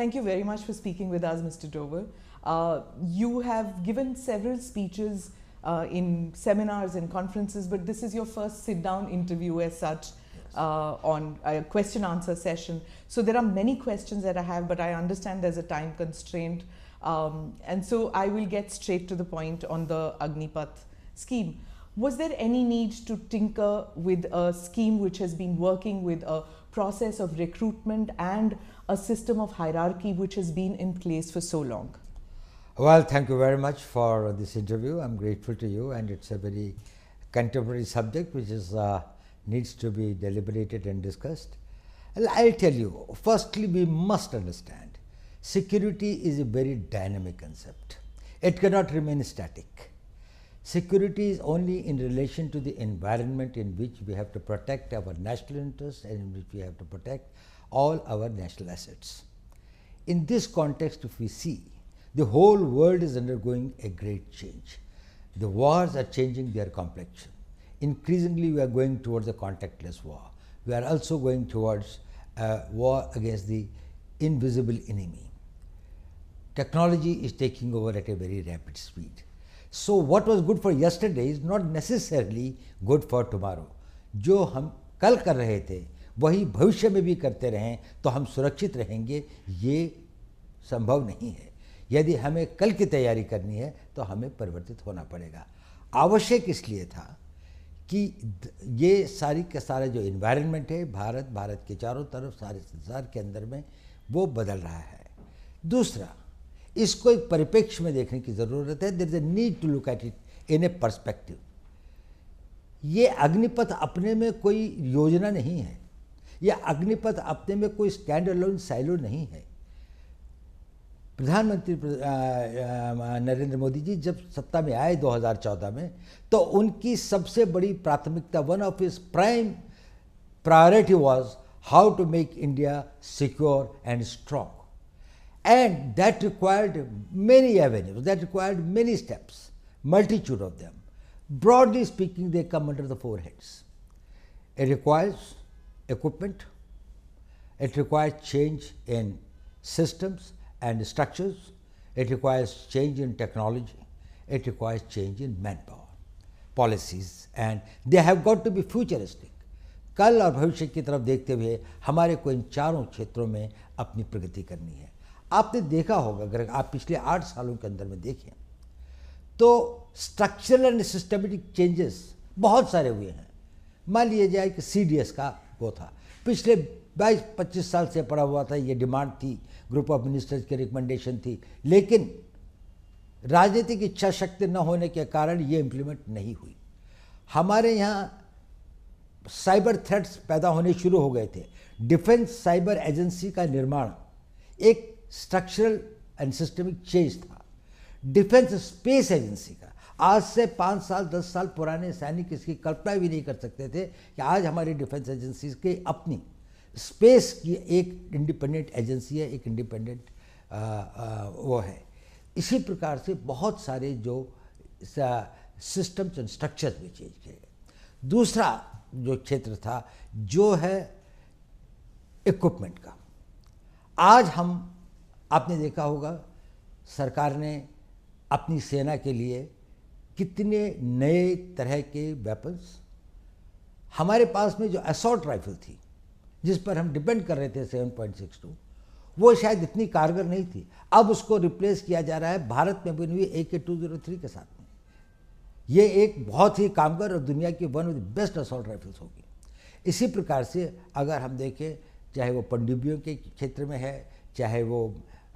Thank you very much for speaking with us, Mr. Doval. You have given several speeches in seminars and conferences, but this is your first sit-down interview as such on a question-answer session. So there are many questions that I have, but I understand there's a time constraint. And so I will get straight to the point on the Agnipath scheme. Was there any need to tinker with a scheme which has been working with a process of recruitment and a system of hierarchy which has been in place for so long? Well, thank you very much for this interview. I'm grateful to you, and it's a very contemporary subject which is needs to be deliberated and discussed. I'll tell you, firstly, we must understand security is a very dynamic concept. It cannot remain static. Security is only in relation to the environment in which we have to protect our national interests and in which we have to protect all our national assets. In this context, if we see, the whole world is undergoing a great change. The wars are changing their complexion. Increasingly, we are going towards a contactless war. We are also going towards a war against the invisible enemy. Technology is taking over at a very rapid speed. So what was good for yesterday is not necessarily good for tomorrow. जो हम कल कर रहे थे वही भविष्य में भी करते रहें तो हम सुरक्षित रहेंगे, ये संभव नहीं है। यदि हमें कल की तैयारी करनी है तो हमें परिवर्तित होना पड़ेगा। आवश्यक इसलिए था कि ये सारी का सारा जो इन्वायरमेंट है भारत के चारों तरफ सारे संसार के अंदर में वो बदल रहा है। दूसरा, इसको एक परिप्रेक्ष्य में देखने की ज़रूरत है। There is a need to look at it in a perspective. ये अग्निपथ अपने में कोई योजना नहीं है, यह अग्निपथ अपने में कोई स्टैंड अलोन साइलो नहीं है। प्रधानमंत्री नरेंद्र मोदी जी जब सत्ता में आए 2014 में, तो उनकी सबसे बड़ी प्राथमिकता, one of his prime priority was how to make India secure and strong. And that required many avenues, that required many steps, multitude of them. Broadly speaking, they come under the four heads. It requires equipment, it requires change in systems and structures, it requires change in technology, it requires change in manpower, policies, and they have got to be futuristic. कल और भविष्य की तरफ देखते हुए हमारे को इन चारों क्षेत्रों में अपनी प्रगति करनी है। आपने देखा होगा, अगर आप पिछले 8 सालों के अंदर में देखें तो स्ट्रक्चरल एंड सिस्टमेटिक चेंजेस बहुत सारे हुए हैं। मान लिया जाए कि CDS का वो था, पिछले 22-25 साल से पड़ा हुआ था, ये डिमांड थी, ग्रुप ऑफ मिनिस्टर्स की रिकमेंडेशन थी, लेकिन राजनीतिक इच्छा शक्ति न होने के कारण ये इम्प्लीमेंट नहीं हुई। हमारे यहाँ साइबर थ्रेट्स पैदा होने शुरू हो गए थे। डिफेंस साइबर एजेंसी का निर्माण एक स्ट्रक्चरल एंड सिस्टमिक चेंज था। डिफेंस स्पेस एजेंसी का आज से 5 साल 10 साल पुराने सैनिक इसकी कल्पना भी नहीं कर सकते थे कि आज हमारी डिफेंस एजेंसी की अपनी स्पेस की एक इंडिपेंडेंट एजेंसी है, एक इंडिपेंडेंट वो है। इसी प्रकार से बहुत सारे जो सिस्टम्स एंड स्ट्रक्चर्स भी चेंज किए गए। दूसरा जो क्षेत्र था जो है इक्विपमेंट का। आज हम, आपने देखा होगा, सरकार ने अपनी सेना के लिए कितने नए तरह के वेपन्स, हमारे पास में जो असॉल्ट राइफल थी जिस पर हम डिपेंड कर रहे थे 7.62, वो शायद इतनी कारगर नहीं थी। अब उसको रिप्लेस किया जा रहा है भारत में बनी हुई AK-203 के साथ में। ये एक बहुत ही कामगर और दुनिया की one of the best assault rifles होगी। इसी प्रकार से अगर हम देखें, चाहे वो पनडुब्बियों के क्षेत्र में है, चाहे वो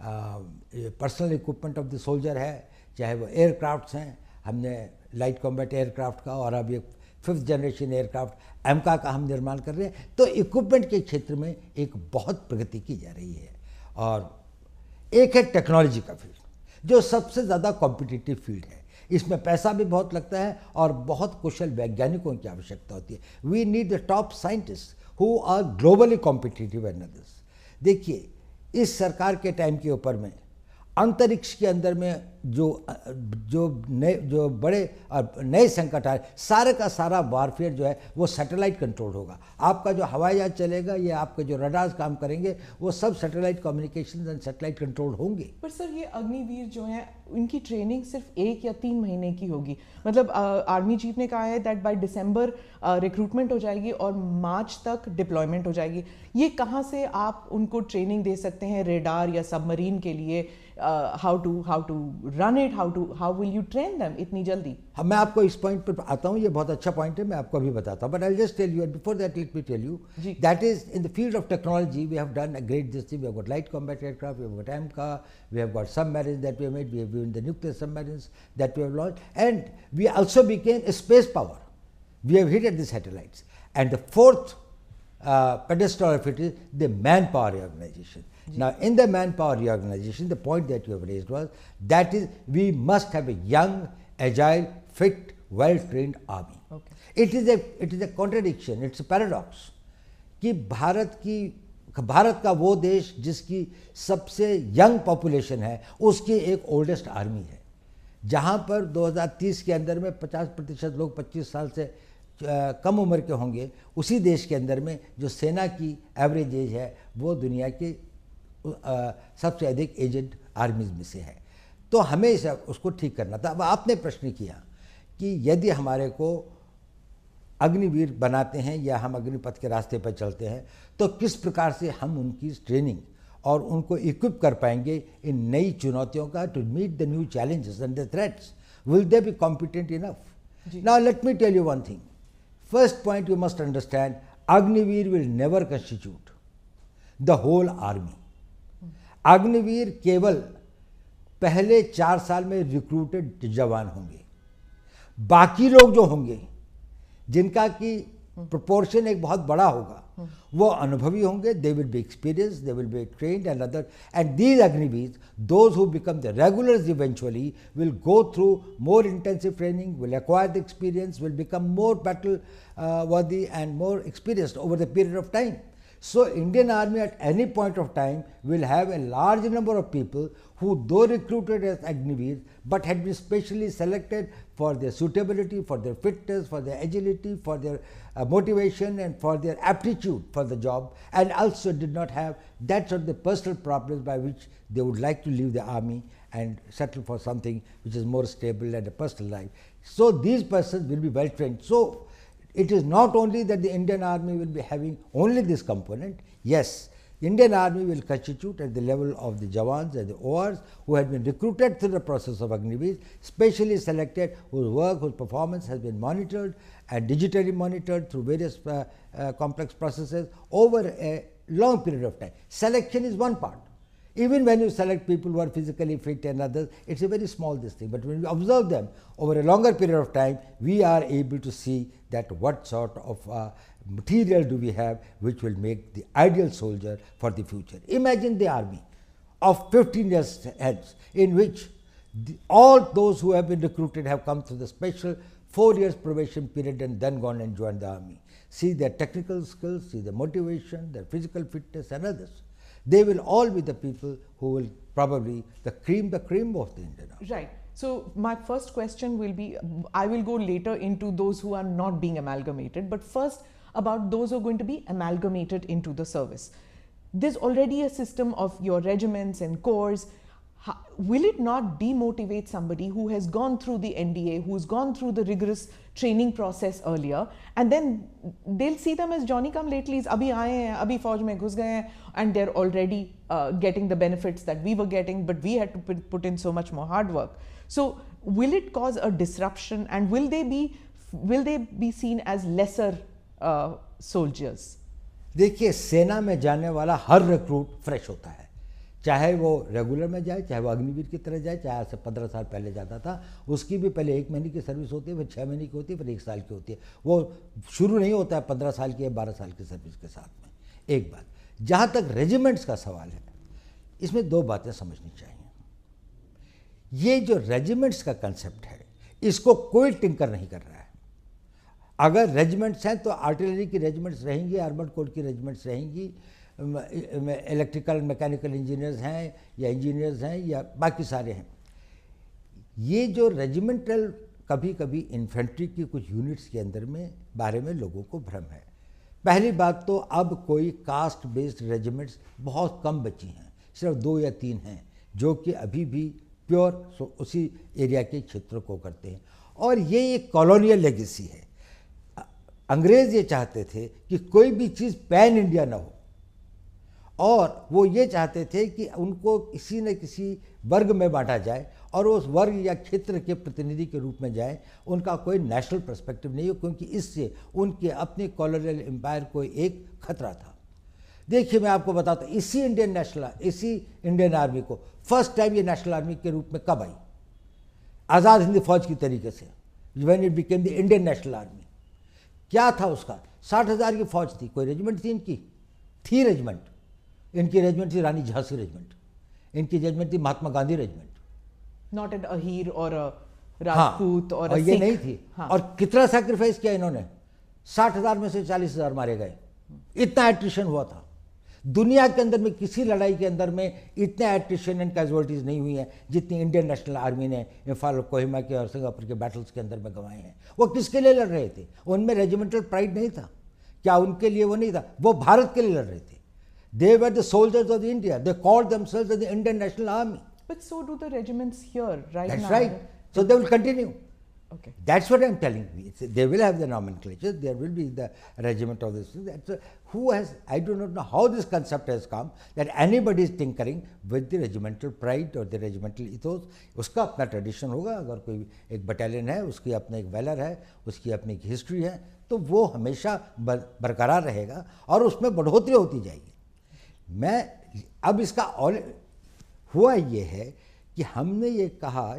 personal equipment of the soldier है, चाहे वो एयरक्राफ्ट्स हैं, हमने लाइट कॉम्बैट एयरक्राफ्ट का और अब एक 5th जनरेशन एयरक्राफ्ट एमका का हम निर्माण कर रहे हैं। तो इक्विपमेंट के क्षेत्र में एक बहुत प्रगति की जा रही है। और एक है टेक्नोलॉजी का फील्ड, जो सबसे ज़्यादा कॉम्पिटिटिव फील्ड है। इसमें पैसा भी बहुत लगता है और बहुत कुशल वैज्ञानिकों की आवश्यकता होती है। We need the top scientist who are globally competitive and others. देखिए, इस सरकार के टाइम के ऊपर में अंतरिक्ष के अंदर में जो बड़े और नए संकट आ रहे, सारे का सारा वारफेयर जो है वो सैटेलाइट कंट्रोल होगा। आपका जो हवाई जहाज चलेगा या आपके जो रडार्स काम करेंगे वो सब satellite communication and satellite control होंगे। पर सर ये अग्निवीर जो है उनकी ट्रेनिंग सिर्फ 1 या 3 महीने की होगी। मतलब आर्मी चीफ ने कहा है दैट बाय दिसंबर रिक्रूटमेंट हो जाएगी और मार्च तक डिप्लॉयमेंट हो जाएगी। ये कहाँ से आप उनको ट्रेनिंग दे सकते हैं रेडार या सबमरीन के लिए? How to run it, how will you train them इतनी जल्दी? हाँ, मैं आपको इस पॉइंट पर आता हूँ, ये बहुत अच्छा पॉइंट है, मैं आपको अभी बताता हूँ। But I just tell you, before that let me tell you that is in the field of technology we have done a great this thing. We have got light combat aircraft, we have got AMCA, we have got submarines that we have made, we have given the nuclear submarines that we have launched, and we also became a space power. We have hit at the satellites. And the fourth pedestal of it is the manpower reorganization. Now, in the manpower reorganization, the point that you have raised was that is we must have a young, agile, fit, well-trained army. Okay. It is a contradiction. It's a paradox. कि भारत का वो देश जिसकी सबसे young population है उसकी एक oldest army है, जहाँ पर 2030 के अंदर में 50% लोग 25 साल से कम उम्र के होंगे, उसी देश के अंदर में जो सेना की एवरेज एज है वो दुनिया की सबसे अधिक एजेड आर्मीज में से है। तो हमें उसको ठीक करना था। अब आपने प्रश्न किया कि यदि हमारे को अग्निवीर बनाते हैं या हम अग्निपथ के रास्ते पर चलते हैं तो किस प्रकार से हम उनकी ट्रेनिंग और उनको इक्विप कर पाएंगे इन नई चुनौतियों का, to meet the new challenges and the threats. Will they be competent enough? Now let me tell you one thing. First point you must understand, Agniveer will never constitute the whole army. Agniveer केवल पहले 4 साल में recruited जवान होंगे। बाकी लोग जो होंगे जिनका की प्रोपोर्शन एक बहुत बड़ा होगा, वो अनुभवी होंगे, they will be experienced, they will be trained and other, and these Agniveers, those who become the regulars eventually will go through more intensive training, will acquire the experience, will become more battle worthy and more experienced over the period of time. So Indian Army at any point of time will have a large number of people who, though recruited as Agniveers, but had been specially selected for their suitability, for their fitness, for their agility, for their motivation and for their aptitude for the job, and also did not have that sort of the personal problems by which they would like to leave the army and settle for something which is more stable and a personal life. So these persons will be well trained. So it is not only that the Indian Army will be having only this component. Yes, the Indian Army will constitute at the level of the Jawans and the ORs who have been recruited through the process of Agniveer, specially selected, whose work, whose performance has been monitored and digitally monitored through various complex processes over a long period of time. Selection is one part. Even when you select people who are physically fit and others, it's a very small this thing. But when you observe them over a longer period of time, we are able to see that what sort of material do we have which will make the ideal soldier for the future. Imagine the army of 15 years hence, in which all those who have been recruited have come through the special 4 years probation period and then gone and joined the army. See their technical skills, see their motivation, their physical fitness and others. They will all be the people who will probably the cream of the Indian Army. Right. So my first question will be, I will go later into those who are not being amalgamated, but first about those who are going to be amalgamated into the service. There's already a system of your regiments and corps. Will it not demotivate somebody who has gone through the NDA, who's gone through the rigorous training process earlier, and then they'll see them as Johnny come latelys, abhi aaye hain, abhi fauj mein ghus gaye hain, and they're already getting the benefits that we were getting, but we had to put in so much more hard work. So will it cause a disruption, and will they be seen as lesser soldiers? देखिए, सेना में जाने वाला हर recruit fresh होता है, चाहे वो regular में जाए, चाहे वो अग्निवीर की तरह जाए, चाहे आज से 15 साल पहले जाता था, उसकी भी पहले 1 महीने की सर्विस होती है, फिर 6 महीने की होती है, फिर 1 साल की होती है। वो शुरू नहीं होता है 15 साल की या 12 साल की सर्विस के साथ में। एक बात, जहाँ तक रेजिमेंट्स का सवाल है, इसमें 2 बातें समझनी चाहिए। ये जो रेजिमेंट्स का कंसेप्ट है, इसको कोई टिंकर नहीं कर रहा है। अगर रेजिमेंट्स हैं तो आर्टिलरी की रेजिमेंट्स रहेंगी, आर्मर्ड कोर की रेजिमेंट्स रहेंगी, इलेक्ट्रिकल मैकेनिकल इंजीनियर्स हैं या इंजीनियर्स हैं या बाकी सारे हैं। ये जो रेजिमेंटल, कभी कभी इन्फेंट्री की कुछ यूनिट्स के अंदर में बारे में लोगों को भ्रम है। पहली बात तो अब कोई कास्ट बेस्ड रेजिमेंट्स बहुत कम बची हैं, सिर्फ 2 या 3 हैं जो कि अभी भी प्योर उसी एरिया के क्षेत्र को करते हैं। और ये एक कॉलोनियल लेगेसी है। अंग्रेज़ ये चाहते थे कि कोई भी चीज़ पैन इंडिया ना हो, और वो ये चाहते थे कि उनको किसी न किसी वर्ग में बांटा जाए और उस वर्ग या क्षेत्र के प्रतिनिधि के रूप में जाए। उनका कोई नेशनल पर्सपेक्टिव नहीं हो, क्योंकि इससे उनके अपने कॉलोनियल एम्पायर को एक खतरा था। देखिए मैं आपको बताता हूँ, इसी इंडियन आर्मी को फर्स्ट टाइम ये नेशनल आर्मी के रूप में कब आई? आज़ाद हिंद फौज की तरीके से, when it became the Indian national army. क्या था उसका? 60,000 की फौज थी। कोई रेजिमेंट थी इनकी? थी रेजिमेंट। इनकी रेजिमेंट थी रानी झांसी रेजिमेंट, इनकी रेजिमेंट थी Mahatma Gandhi regiment. Not an Ahir और राजपूत और ये नहीं थी। और कितना सैक्रिफाइस किया इन्होंने? 60,000 में से 40,000 मारे गए। इतना एट्रिशन हुआ था। दुनिया के अंदर में किसी लड़ाई के अंदर में इतने एट्रिशन एंड कैजुअलिटीज नहीं हुई हैं जितनी इंडियन नेशनल आर्मी ने इम्फाल, कोहिमा के और सिंगापुर के बैटल्स के अंदर में गंवाए हैं। वो किसके लिए लड़ रहे थे? उनमें रेजिमेंटल प्राइड नहीं था क्या? उनके लिए वो नहीं था, वो भारत के लिए लड़ रहे थे। They were the soldiers of India. They called themselves as the Indian National Army. But so do the regiments here, right? That's now. right. So they will continue. Okay. That's what I'm telling you. They will have the nomenclature. There will be the regiment of this. I do not know how this concept has come that anybody is tinkering with the regimental pride or the regimental ethos. उसका अपना tradition होगा। अगर कोई एक battalion है, उसकी अपना एक वैलर है, उसकी अपनी एक हिस्ट्री है, तो वो हमेशा बरकरार रहेगा और उसमें बढ़ोतरी होती जाएगी। अब इसका हुआ ये है कि हमने ये कहा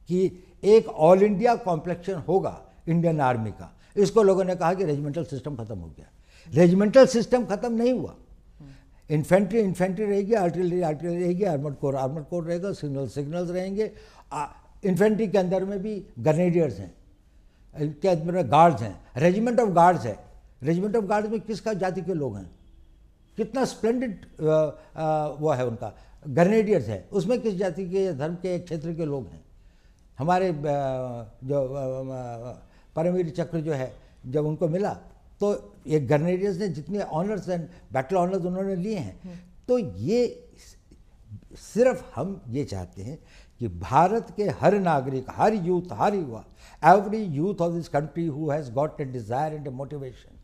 कि एक ऑल इंडिया कॉम्प्लेक्शन होगा इंडियन आर्मी का। इसको लोगों ने कहा कि रेजिमेंटल सिस्टम खत्म हो गया। रेजिमेंटल सिस्टम खत्म नहीं हुआ। इन्फेंट्री रहेगी, आर्टिलरी रहेगी, आर्मर्ड कोर रहेगा, सिग्नल्स रहेंगे। इन्फेंट्री के अंदर में भी ग्रेनेडियर्स हैं, के अंदर में गार्ड्स हैं, रेजिमेंट ऑफ गार्ड्स है। रेजिमेंट ऑफ गार्ड्स में किसका जाति के लोग हैं? कितना स्प्लेंडेड वो है उनका। ग्रेनेडियर्स है, उसमें किस जाति के, धर्म के, क्षेत्र के लोग हैं? हमारे जो परमवीर चक्र जो है, जब उनको मिला तो ये ग्रेनेडियर्स ने जितने ऑनर्स एंड बैटल ऑनर्स उन्होंने लिए हैं। तो ये सिर्फ हम ये चाहते हैं कि भारत के हर नागरिक, हर यूथ, हर युवा, every youth of this country who has got a desire and a motivation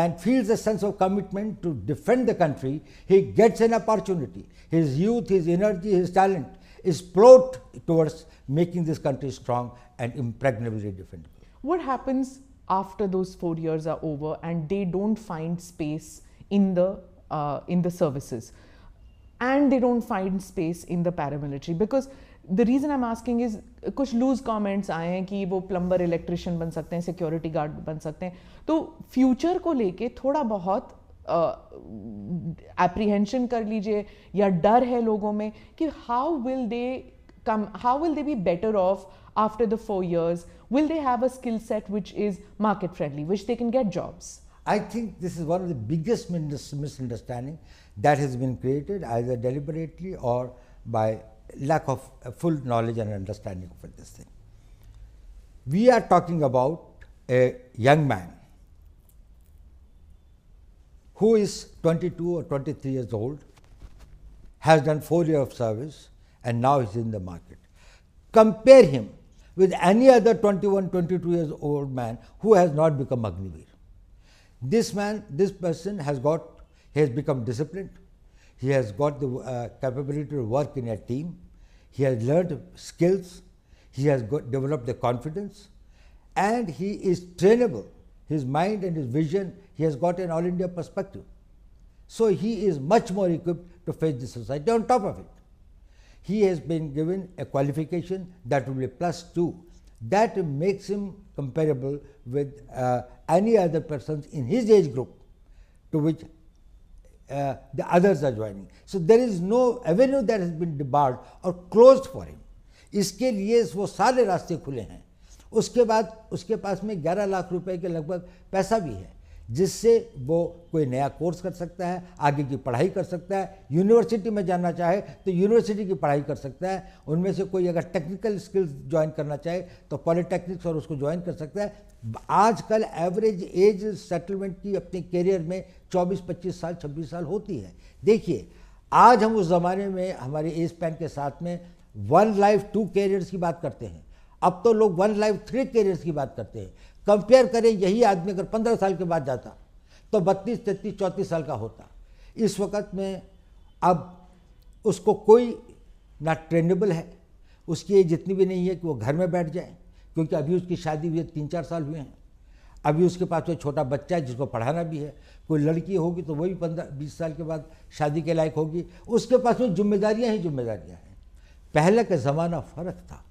and feels a sense of commitment to defend the country, he gets an opportunity. His youth, his energy, his talent is plowed towards making this country strong and impregnably defendable. What happens after those 4 years are over and they don't find space in the services, and they don't find space in the paramilitary? Because the reason I'm asking is कुछ loose comments आए हैं कि वो plumber, electrician बन सकते हैं, security guard बन सकते हैं। तो फ्यूचर को लेके थोड़ा बहुत एप्रीहेंशन कर लीजिए या डर है लोगों में कि how will they be better of after the 4 years? Will they have a skill set which is market friendly, which they can get jobs? I think this is one of the biggest misunderstanding that has been created either deliberately or by lack of full knowledge and understanding of this thing. We are talking about a young man who is 22 or 23 years old, has done 4 years of service and now is in the market. Compare him with any other 21, 22 years old man who has not become Agniveer. This person has become disciplined. He has got the capability to work in a team. He has learned skills. He has developed the confidence, and he is trainable. His mind and his vision, he has got an all India perspective. So he is much more equipped to face the society. On top of it, he has been given a qualification that will be +2. That makes him comparable with any other persons in his age group to which the others are joining. So there is no avenue that has been debarred or closed for him. इसके लिए वो सारे रास्ते खुले हैं। उसके बाद उसके पास में 11 लाख रुपए के लगभग पैसा भी है, जिससे वो कोई नया कोर्स कर सकता है, आगे की पढ़ाई कर सकता है, यूनिवर्सिटी में जाना चाहे तो यूनिवर्सिटी की पढ़ाई कर सकता है, उनमें से कोई अगर टेक्निकल स्किल्स ज्वाइन करना चाहे तो पॉलिटेक्निक्स और उसको ज्वाइन कर सकता है। आजकल एवरेज एज सेटलमेंट की अपने करियर में 24-25 साल 26 साल होती है। देखिए आज हम उस ज़माने में हमारे एज स्पैन के साथ में 1 लाइफ 2 कैरियर्स की बात करते हैं, अब तो लोग 1 लाइफ 3 कैरियर्स की बात करते हैं। कंपेयर करें, यही आदमी अगर 15 साल के बाद जाता तो 32, 33, 34 साल का होता। इस वक्त में अब उसको कोई ना ट्रेनेबल है, उसकी एज जितनी भी नहीं है कि वो घर में बैठ जाए, क्योंकि अभी उसकी शादी हुई 3-4 साल हुए हैं, अभी उसके पास कोई छोटा बच्चा है जिसको पढ़ाना भी है, कोई लड़की होगी तो वही 15-20 साल के बाद शादी के लायक होगी, उसके पास में जिम्मेदारियाँ ही जिम्मेदारियाँ हैं। पहले का ज़माना फ़र्क था।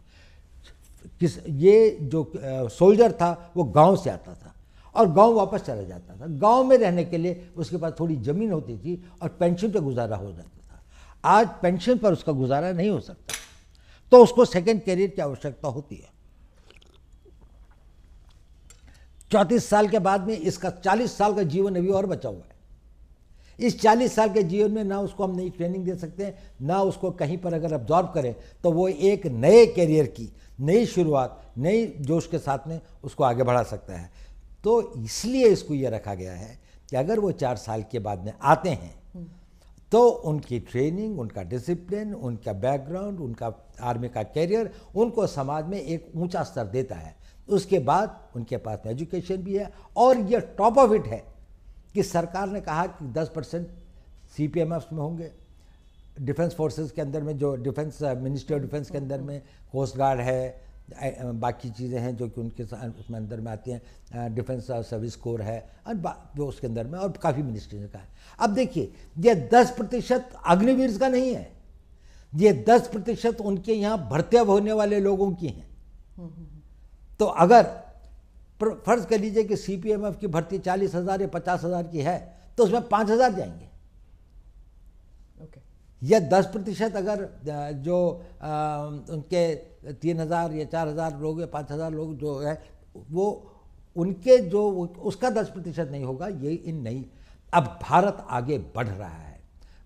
ये जो सोल्जर था वो गांव से आता था और गांव वापस चला जाता था। गांव में रहने के लिए उसके पास थोड़ी ज़मीन होती थी और पेंशन पर गुजारा हो जाता था। आज पेंशन पर उसका गुजारा नहीं हो सकता, तो उसको सेकंड कैरियर की आवश्यकता होती है। 34 साल के बाद में इसका 40 साल का जीवन अभी और बचा हुआ है। इस 40 साल के जीवन में ना उसको हम नई ट्रेनिंग दे सकते हैं, ना उसको कहीं पर अगर अब्जॉर्व करें तो वो एक नए कैरियर की नई शुरुआत, नई जोश के साथ में उसको आगे बढ़ा सकता है। तो इसलिए इसको ये रखा गया है कि अगर वो 4 साल के बाद में आते हैं तो उनकी ट्रेनिंग, उनका डिसिप्लिन, उनका बैकग्राउंड, उनका आर्मी का कैरियर उनको समाज में एक ऊंचा स्तर देता है। उसके बाद उनके पास में एजुकेशन भी है और ये टॉप ऑफ इट है कि सरकार ने कहा कि 10% CPMF में होंगे, डिफेंस फोर्सेस के अंदर में, जो डिफेंस मिनिस्ट्री ऑफ डिफेंस के अंदर में कोस्ट गार्ड है, बाकी चीज़ें हैं जो कि उनके उसमें अंदर में आती हैं, डिफेंस सर्विस कोर है और जो उसके अंदर में और काफ़ी मिनिस्ट्री का है। अब देखिए ये 10% अग्निवीर का नहीं है, ये 10% उनके यहाँ भर्ती होने वाले लोगों की हैं। तो अगर फर्ज कर लीजिए कि CPMF की भर्ती 40,000 या 50,000 की है तो उसमें 5,000 जाएंगे। या 10% अगर जो उनके 3,000 या 4,000 लोग या 5,000 लोग जो है वो उनके जो उसका 10% नहीं होगा। ये इन नहीं, अब भारत आगे बढ़ रहा है,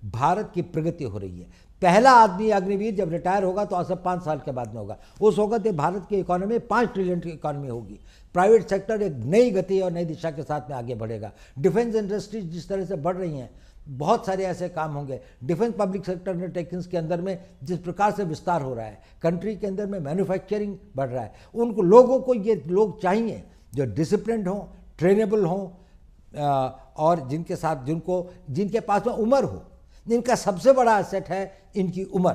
भारत की प्रगति हो रही है। पहला आदमी अग्निवीर जब रिटायर होगा तो आज 5 साल के बाद में होगा, उस वक्त भारत की इकोनॉमी 5 ट्रिलियन की इकोनॉमी होगी। प्राइवेट सेक्टर एक नई गति और नई दिशा के साथ में आगे बढ़ेगा। डिफेंस इंडस्ट्रीज जिस तरह से बढ़ रही हैं, बहुत सारे ऐसे काम होंगे। डिफेंस पब्लिक सेक्टर अंडरटेकिंग्स के अंदर में जिस प्रकार से विस्तार हो रहा है, कंट्री के अंदर में मैन्युफैक्चरिंग बढ़ रहा है, उनको लोगों को ये लोग चाहिए जो डिसिप्लिन्ड हों, ट्रेनेबल हों और जिनके साथ जिनके पास में उम्र हो। इनका सबसे बड़ा एसेट है इनकी उम्र,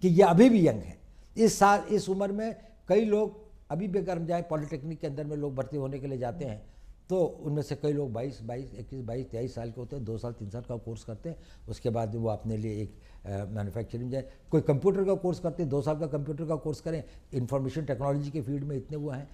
कि ये अभी भी यंग है। इस उम्र में कई लोग अभी भी अगर हम जाए पॉलिटेक्निक के अंदर में लोग भर्ती होने के लिए जाते हैं तो उनमें से कई लोग 22, 21, 22, 23 साल के होते हैं, 2 साल 3 साल का कोर्स करते हैं, उसके बाद वो अपने लिए एक मैन्युफैक्चरिंग जाए। कोई कंप्यूटर का कोर्स करते हैं, 2 साल का कंप्यूटर का कोर्स करें, इंफॉर्मेशन टेक्नोलॉजी के फील्ड में इतने वो हैं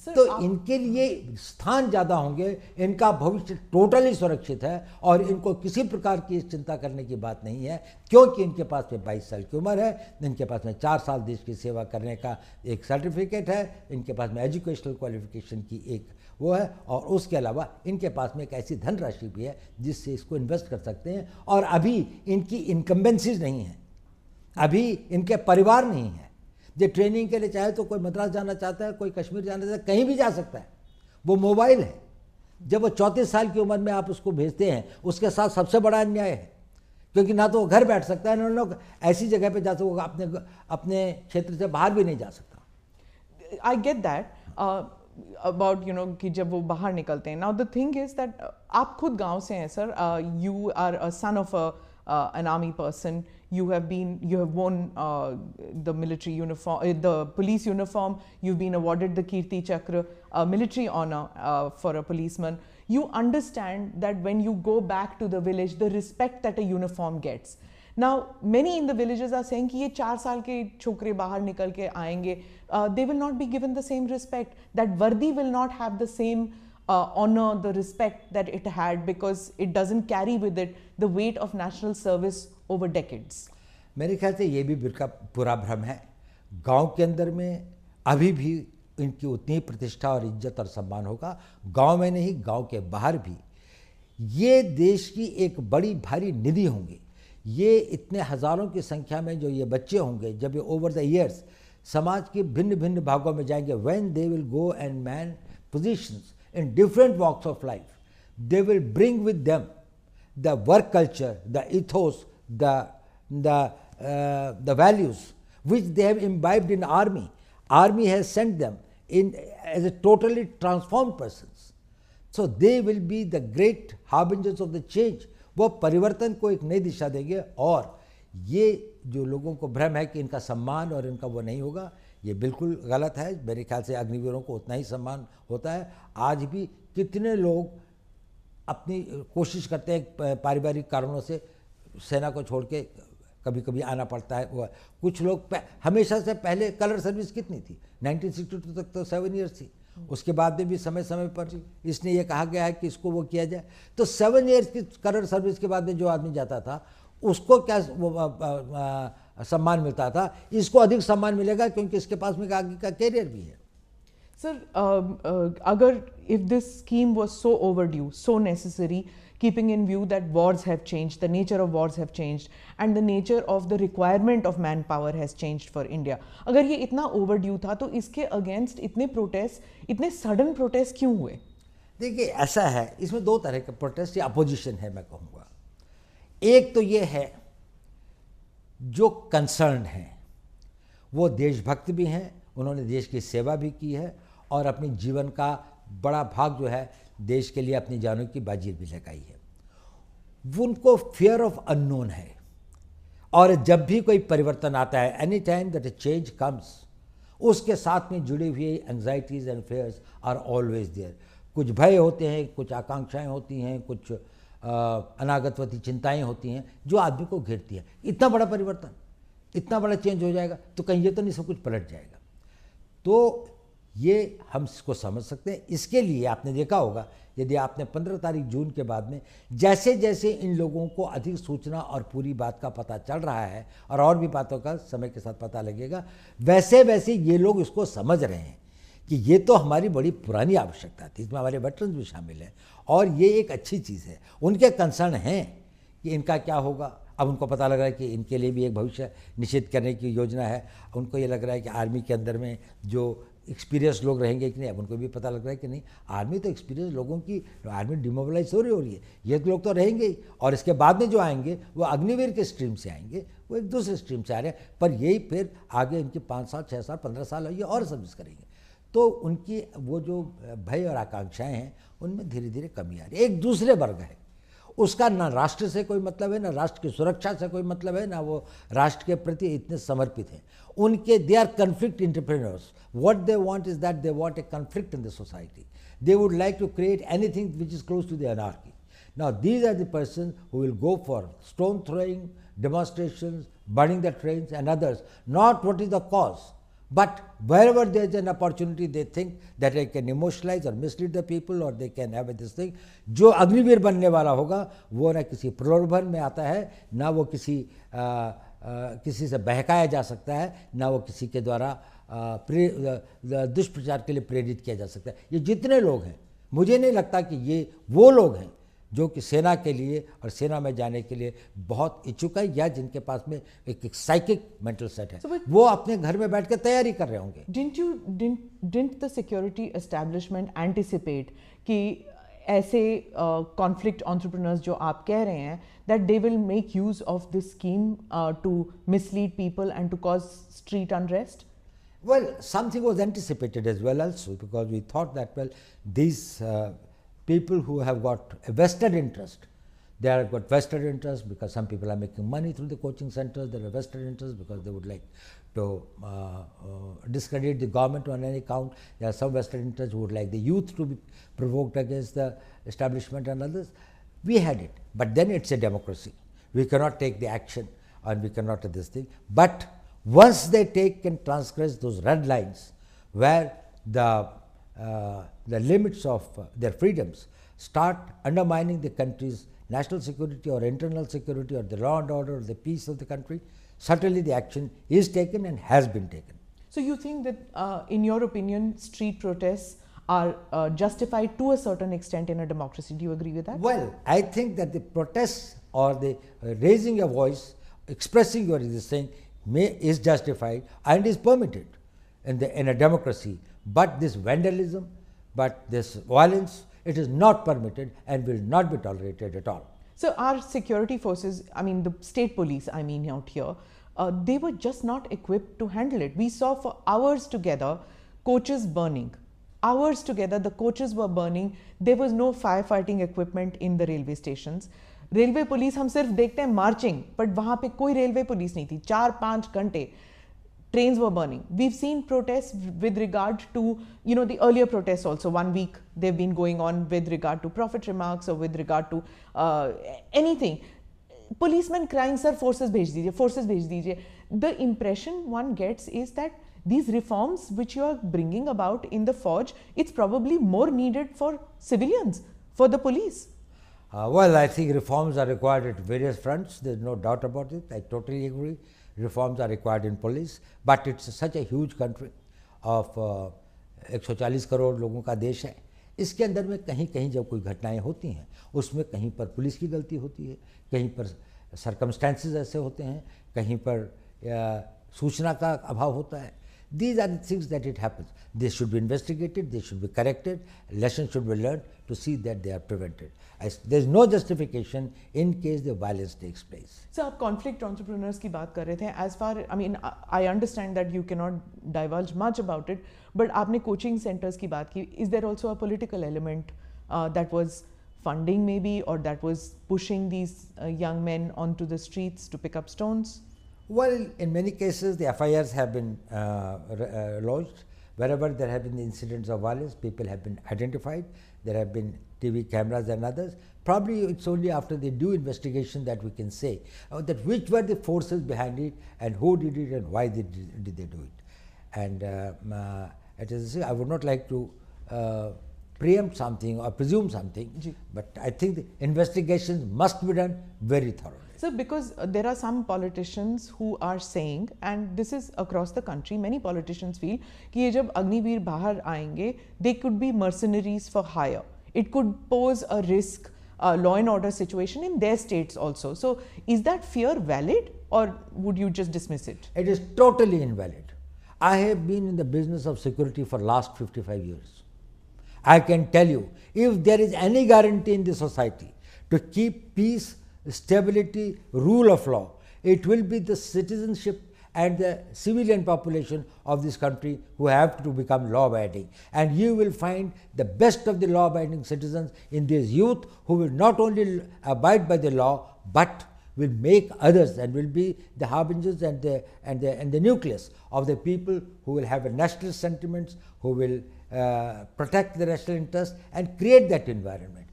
तो इनके लिए स्थान ज़्यादा होंगे, इनका भविष्य टोटली सुरक्षित है और इनको किसी प्रकार की चिंता करने की बात नहीं है, क्योंकि इनके पास में 22 साल की उम्र है, इनके पास में 4 साल देश की सेवा करने का एक सर्टिफिकेट है, इनके पास में एजुकेशनल क्वालिफिकेशन की एक वो है और उसके अलावा इनके पास में एक ऐसी धनराशि भी है जिससे इसको इन्वेस्ट कर सकते हैं। और अभी इनकी इनकम्बेंसीज नहीं है, अभी इनके परिवार नहीं है। जो ट्रेनिंग के लिए चाहे तो कोई मद्रास जाना चाहता है, कोई कश्मीर जाना चाहता है, कहीं भी जा सकता है, वो मोबाइल है। जब वो 34 साल की उम्र में आप उसको भेजते हैं, उसके साथ सबसे बड़ा अन्याय है, क्योंकि ना तो वो घर बैठ सकता है, ना लोग ऐसी जगह पे जा सकता, अपने क्षेत्र से बाहर भी नहीं जा सकता। आई गेट दैट अबाउट कि जब वो बाहर निकलते हैं। Now the thing is that आप खुद गांव से हैं sir, you are a son of an army person, you have worn the military uniform, the police uniform, you've been awarded the Kirti Chakra, military honor for a policeman. You understand that when you go back to the village, the respect that a uniform gets. Now many in the villages are saying कि ये 4 साल के छोकरे बाहर निकल के आएंगे, they will not be given the same respect, that वर्दी will not have the same honor, the respect that it had, because it doesn't carry with it the weight of national service over decades. मेरे ख्याल से ये भी बिल्कुल पूरा भ्रम है। गांव के अंदर में अभी भी इनकी उतनी ही प्रतिष्ठा और इज्जत और सम्मान होगा, गांव में नहीं, गांव के बाहर भी। ये देश की एक बड़ी भारी निधि होंगी। ये इतने हज़ारों की संख्या में जो ये बच्चे होंगे, जब ये ओवर द ईयर्स समाज के भिन्न भिन्न भागों में जाएंगे, when they will go and man positions in different walks of life, they will bring with them the work culture, the ethos, the values which they have imbibed in army. Army has sent them in as a totally transformed persons. So they will be the great harbingers of the change. वो परिवर्तन को एक नई दिशा देंगे। और ये जो लोगों को भ्रम है कि इनका सम्मान और इनका वो नहीं होगा, ये बिल्कुल गलत है। मेरे ख्याल से अग्निवीरों को उतना ही सम्मान होता है। आज भी कितने लोग अपनी कोशिश करते हैं, पारिवारिक कारणों से सेना को छोड़ के कभी कभी आना पड़ता है। वो कुछ लोग हमेशा से पहले कलर सर्विस कितनी थी, 1962 तक तो 7 ईयर्स थी। उसके बाद में भी समय समय पर इसने ये कहा गया है कि इसको वो किया जाए। तो 7 ईयर्स की कलर सर्विस के बाद में जो आदमी जाता था उसको क्या सम्मान मिलता था, इसको अधिक सम्मान मिलेगा क्योंकि इसके पास में आगे का कैरियर भी है। Sir, if this scheme was so overdue, so necessary, keeping in view that wars have changed, the nature of wars have changed, and the nature of the requirement of manpower has changed for India, अगर ये इतना overdue था तो इसके against इतने protest, इतने sudden protest क्यों हुए? देखिए ऐसा है, इसमें दो तरह के प्रोटेस्ट या अपोजिशन है मैं कहूँगा। एक तो ये है जो कंसर्न हैं, वो देशभक्त भी हैं, उन्होंने देश की सेवा भी की है और अपने जीवन का बड़ा भाग जो है देश के लिए अपनी जानों की बाजी भी लगाई है। उनको फियर ऑफ अननोन है और जब भी कोई परिवर्तन आता है, any time that a change comes, उसके साथ में जुड़ी हुई anxieties and fears are always there. कुछ भय होते हैं, कुछ आकांक्षाएं होती हैं, कुछ अनागतवती चिंताएं होती हैं जो आदमी को घेरती है। इतना बड़ा परिवर्तन, इतना बड़ा चेंज हो जाएगा तो कहीं ये तो नहीं सब कुछ पलट जाएगा। तो ये हम इसको समझ सकते हैं। इसके लिए आपने देखा होगा, यदि आपने 15 तारीख जून के बाद में जैसे जैसे इन लोगों को अधिक सूचना और पूरी बात का पता चल रहा है और भी बातों का समय के साथ पता लगेगा, वैसे वैसे ये लोग इसको समझ रहे हैं कि ये तो हमारी बड़ी पुरानी आवश्यकता थी, इसमें हमारे वेटरन्स भी शामिल हैं और ये एक अच्छी चीज़ है। उनके कंसर्न हैं कि इनका क्या होगा। अब उनको पता लग रहा है कि इनके लिए भी एक भविष्य निश्चित करने की योजना है। उनको ये लग रहा है कि आर्मी के अंदर में जो एक्सपीरियंस लोग रहेंगे कि नहीं, अब उनको भी पता लग रहा है कि नहीं, आर्मी तो एक्सपीरियंस लोगों की, आर्मी डिमोबिलाइज हो रही है, ये लोग तो रहेंगे ही। और इसके बाद में जो आएंगे वो अग्निवीर के स्ट्रीम से आएंगे, वो एक दूसरे स्ट्रीम से आ रहे हैं, पर यही फिर आगे इनके 5 साल 6 साल 15 साल ये और सर्विस करेंगे। तो उनकी वो जो भय और आकांक्षाएँ हैं उनमें धीरे धीरे कमी आ रही है। एक दूसरे वर्ग है, उसका ना राष्ट्र से कोई मतलब है, ना राष्ट्र की सुरक्षा से कोई मतलब है, ना वो राष्ट्र के प्रति इतने समर्पित हैं। उनके they are conflict entrepreneurs. What they want is that they want a conflict in the society. They would like to create anything which is close to the anarchy. Now these are the person who will go for stone throwing, demonstrations, burning the trains and others, not what is the cause. But wherever there is an opportunity, they think that they can emotionalize or mislead the people or they can have this thing. जो अग्निवीर बनने वाला होगा वो ना किसी प्रलोभन में आता है, ना वो किसी से बहकाया जा सकता है, ना वो किसी के द्वारा दुष्प्रचार के लिए प्रेरित किया जा सकता है। ये जितने लोग हैं, मुझे नहीं लगता कि ये वो लोग हैं जो कि सेना के लिए और सेना में जाने के लिए बहुत इच्छुक है या जिनके पास में एक साइकिक मेंटल सेट है। वो अपने घर में बैठ कर तैयारी कर रहे होंगे। Didn't the security establishment anticipate कि ऐसे conflict entrepreneurs जो आप कह रहे हैं that they will make use of this scheme to mislead people and to cause street unrest? Well, something was anticipated as well also, because we thought that, well, these people who have got a vested interest, they have got vested interest because some people are making money through the coaching centers. They have vested interest because they would like to discredit the government on any count. There are some vested interests who would like the youth to be provoked against the establishment and others. We had it, but then it's a democracy. We cannot take the action and we cannot do this thing. But once they take and transgress those red lines where the limits of their freedoms start undermining the country's national security or internal security or the law and order or the peace of the country, certainly the action is taken and has been taken. So you think that, in your opinion, street protests are justified to a certain extent in a democracy? Do you agree with that? Well, I think that the protests or the raising a voice, expressing your resistance is justified and is permitted in a democracy. But this vandalism, but this violence, it is not permitted and will not be tolerated at all. So our security forces, I mean the state police, I mean out here, they were just not equipped to handle it. We saw for hours together coaches burning. Hours together the coaches were burning. There was no firefighting equipment in the railway stations. Railway police हम सिर्फ देखते हैं marching, but वहाँ पे कोई railway police नहीं थी. 4-5 घंटे trains were burning. We've seen protests with regard to, the earlier protests also. 1 week they've been going on with regard to prophet remarks or with regard to anything. Policemen crying, sir, forces bhej dijiye. The impression one gets is that these reforms which you are bringing about in the forge, it's probably more needed for civilians, for the police. Well, I think reforms are required at various fronts. There's no doubt about it. I totally agree. Reforms are required in police, but it's such a huge country of 140 crore लोगों का देश है. इसके अंदर में कहीं कहीं जब कोई घटनाएं होती हैं, उसमें कहीं पर पुलिस की गलती होती है, कहीं पर सर्कमस्टेंसेस ऐसे होते हैं, कहीं पर सूचना का अभाव होता है. These are the things that it happens. They should be investigated, they should be corrected, lessons should be learned to see that they are prevented. There is no justification in case the violence takes place. So, आप conflict entrepreneurs की बात कर रहे थे. As far, I understand that you cannot divulge much about it, but आपने coaching centers की बात की. Is there also a political element that was funding maybe, or that was pushing these young men onto the streets to pick up stones? Well, in many cases the FIRs have been lodged. Wherever there have been incidents of violence, people have been identified. There have been TV cameras and others. Probably it's only after the due investigation that we can say that which were the forces behind it and who did it and why did they do it. And I would not like to preempt something or presume something, but I think the investigations must be done very thoroughly. So, because there are some politicians who are saying, and this is across the country, many politicians feel कि ये जब अग्निवीर बाहर आएंगे, they could be mercenaries for hire. It could pose a risk, law and order situation in their states also. So, is that fear valid, or would you just dismiss it? It is totally invalid. I have been in the business of security for last 55 years. I can tell you, if there is any guarantee in the society to keep peace, stability, rule of law, it will be the citizenship and the civilian population of this country who have to become law-abiding. And you will find the best of the law-abiding citizens in this youth who will not only abide by the law, but will make others and will be the harbingers and the nucleus of the people who will have a national sentiments, who will protect the national interest and create that environment.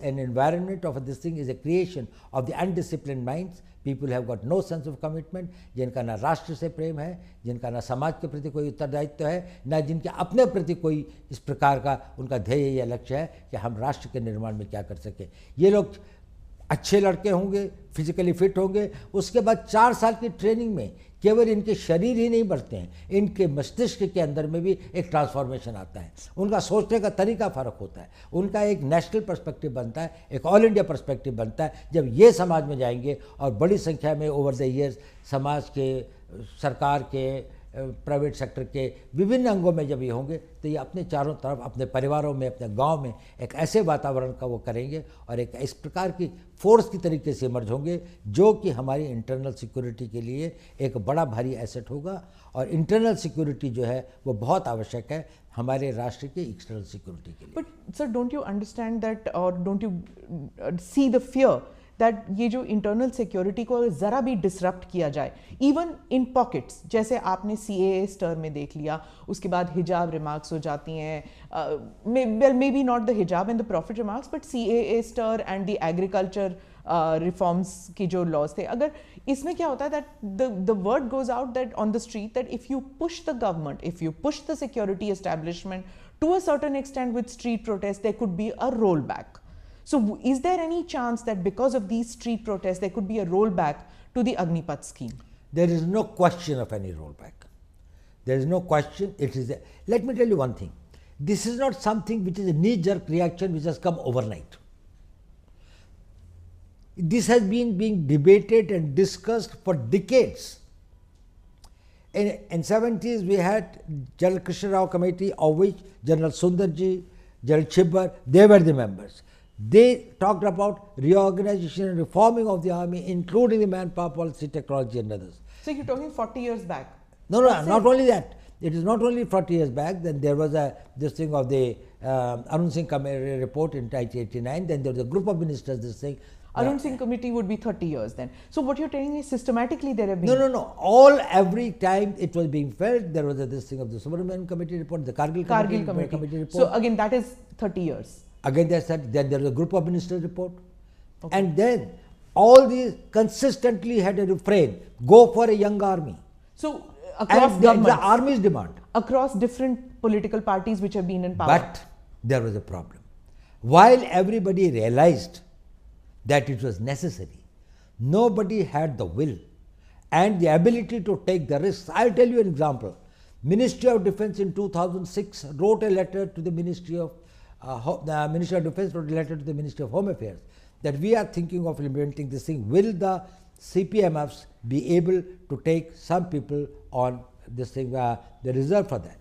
An environment of this thing is a creation of the undisciplined minds. People have got no sense of commitment, जिनका ना राष्ट्र से प्रेम है, जिनका ना समाज के प्रति कोई उत्तरदायित्व है, ना जिनके अपने प्रति कोई इस प्रकार का उनका ध्येय या लक्ष्य है कि हम राष्ट्र के निर्माण में क्या कर सकें. ये लोग अच्छे लड़के होंगे, फिजिकली फिट होंगे, उसके बाद 4 साल की ट्रेनिंग में केवल इनके शरीर ही नहीं बढ़ते हैं, इनके मस्तिष्क के अंदर में भी एक ट्रांसफॉर्मेशन आता है. उनका सोचने का तरीका फ़र्क होता है, उनका एक नेशनल पर्सपेक्टिव बनता है, एक ऑल इंडिया पर्सपेक्टिव बनता है. जब ये समाज में जाएंगे और बड़ी संख्या में ओवर द ईयर्स समाज के, सरकार के, प्राइवेट सेक्टर के विभिन्न अंगों में जब ये होंगे, तो ये अपने चारों तरफ, अपने परिवारों में, अपने गांव में एक ऐसे वातावरण का वो करेंगे और एक इस प्रकार की फोर्स की तरीके से इमर्ज होंगे जो कि हमारी इंटरनल सिक्योरिटी के लिए एक बड़ा भारी एसेट होगा. और इंटरनल सिक्योरिटी जो है वो बहुत आवश्यक है हमारे राष्ट्र की एक्सटर्नल सिक्योरिटी के लिए. But sir, don't you understand that और don't you see the fear that ये जो इंटरनल सिक्योरिटी को ज़रा भी डिसरप्ट किया जाए, इवन इन पॉकेट्स, जैसे आपने CAA स्टर में देख लिया, उसके बाद हिजाब रिमार्क्स हो जाती हैं, well may be not the हिजाब and the prophet remarks, but CAA stir and the agriculture reforms की जो लॉज थे, अगर इसमें क्या होता है that the word goes out that on the street that if you push the government, if you push the security establishment to a certain extent with street protest, there could be a roll back. So, is there any chance that because of these street protests, there could be a rollback to the Agnipath scheme? There is no question of any rollback. There is no question. It is. Let me tell you one thing. This is not something which is a knee-jerk reaction which has come overnight. This has been being debated and discussed for decades. In 70s, we had General Krishna Rao Committee, of which General Sundarji, General Chibbar, they were the members. They talked about reorganization and reforming of the army, including the manpower policy, technology and others. So you're talking 40 years back? No, not only that. It is not only 40 years back. Then there was this thing of the Arun Singh Committee report in 1989. Then there was a group of ministers, this thing. Arun Singh Committee would be 30 years then. So what you're telling me is systematically there have been... No. Every time it was being felt, there was this thing of the Subramanian Committee report, the Kargil Committee report. So again, that is 30 years. Again, then there was a group of ministers report. Okay. And then all these consistently had a refrain, go for a young army. So across the army's demand. Across different political parties which have been in power. But there was a problem. While everybody realized that it was necessary, nobody had the will and the ability to take the risks. I'll tell you an example. Ministry of Defence in 2006 wrote a letter to the Ministry of Defence wrote a letter to the Ministry of Home Affairs that we are thinking of implementing this thing. Will the CPMFs be able to take some people on this thing, the reserve for that?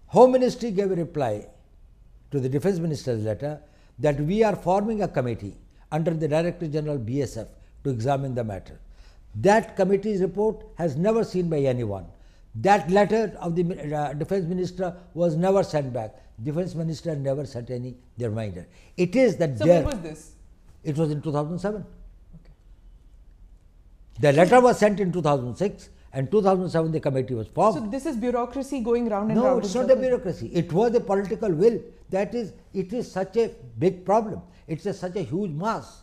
Home Ministry gave a reply to the Defence Minister's letter that we are forming a committee under the Director General BSF to examine the matter. That committee's report has never seen by anyone. That letter of the Defence Minister was never sent back. Defence Minister never sent any reminder. It is that So when was this? It was in 2007. Okay. The letter was sent in 2006 and 2007 the committee was formed. So this is bureaucracy going round and round? No, it's not a bureaucracy. It was a political will. That is, it is such a big problem. It's such a huge mass.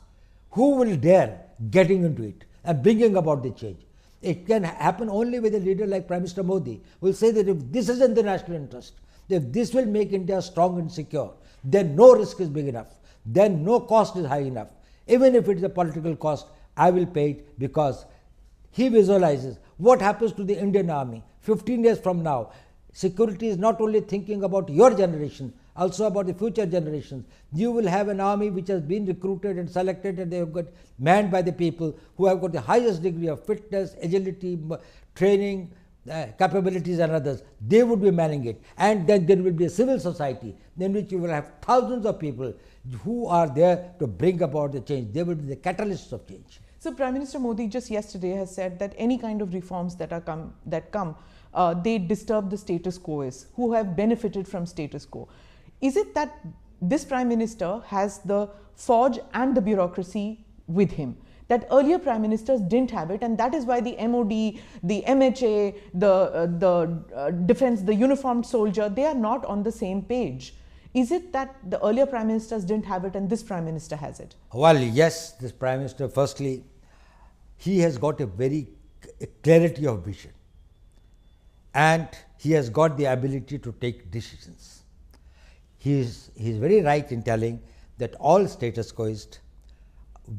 Who will dare getting into it and bringing about the change? It can happen only with a leader like Prime Minister Modi, who will say that if this is in the national interest, if this will make India strong and secure, then no risk is big enough, then no cost is high enough. Even if it is a political cost, I will pay it, because he visualizes what happens to the Indian army 15 years from now. Security is not only thinking about your generation, also about the future generations. You will have an army which has been recruited and selected, and they have got manned by the people who have got the highest degree of fitness, agility, training, capabilities and others. They would be manning it. And then there will be a civil society in which you will have thousands of people who are there to bring about the change. They will be the catalysts of change. So Prime Minister Modi just yesterday has said that any kind of reforms that come, they disturb the status quo, who have benefited from status quo. Is it that this Prime Minister has the forge and the bureaucracy with him, that earlier Prime Ministers didn't have it, and that is why the MOD, the MHA, the defense, the uniformed soldier, they are not on the same page? Is it that the earlier Prime Ministers didn't have it and this Prime Minister has it? Well, yes, this Prime Minister, firstly, he has got a very clarity of vision, and he has got the ability to take decisions. He is very right in telling that all status quoists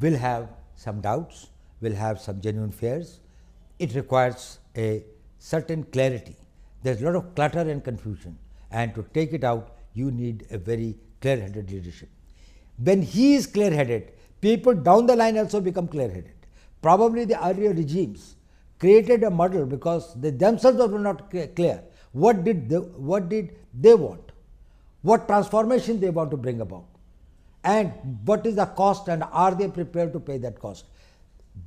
will have some doubts, will have some genuine fears. It requires a certain clarity. There is a lot of clutter and confusion, and to take it out, you need a very clear-headed leadership. When he is clear-headed, people down the line also become clear-headed. Probably the earlier regimes created a muddle because they themselves were not clear. What did they want? What transformation they want to bring about, and what is the cost, and are they prepared to pay that cost?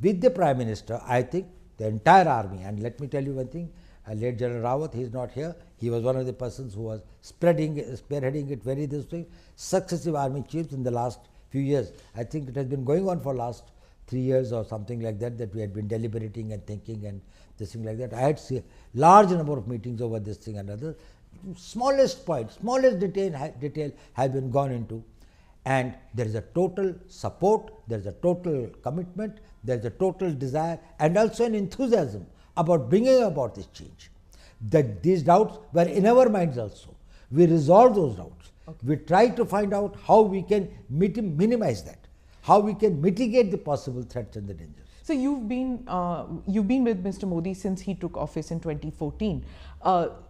With the Prime Minister, I think the entire army, and let me tell you one thing, late General Rawat, he is not here, he was one of the persons who was spearheading it very this way, successive army chiefs in the last few years. I think it has been going on for last 3 years or something like that, that we had been deliberating and thinking and this thing like that. I had seen large number of meetings over this thing and other. Smallest point, smallest detail has been gone into, and there is a total support, there is a total commitment, there is a total desire and also an enthusiasm about bringing about this change. These doubts were in our minds also. We resolved those doubts. Okay. We tried to find out how we can minimize that, how we can mitigate the possible threats and the dangers. So you've been with Mr. Modi since he took office in 2014.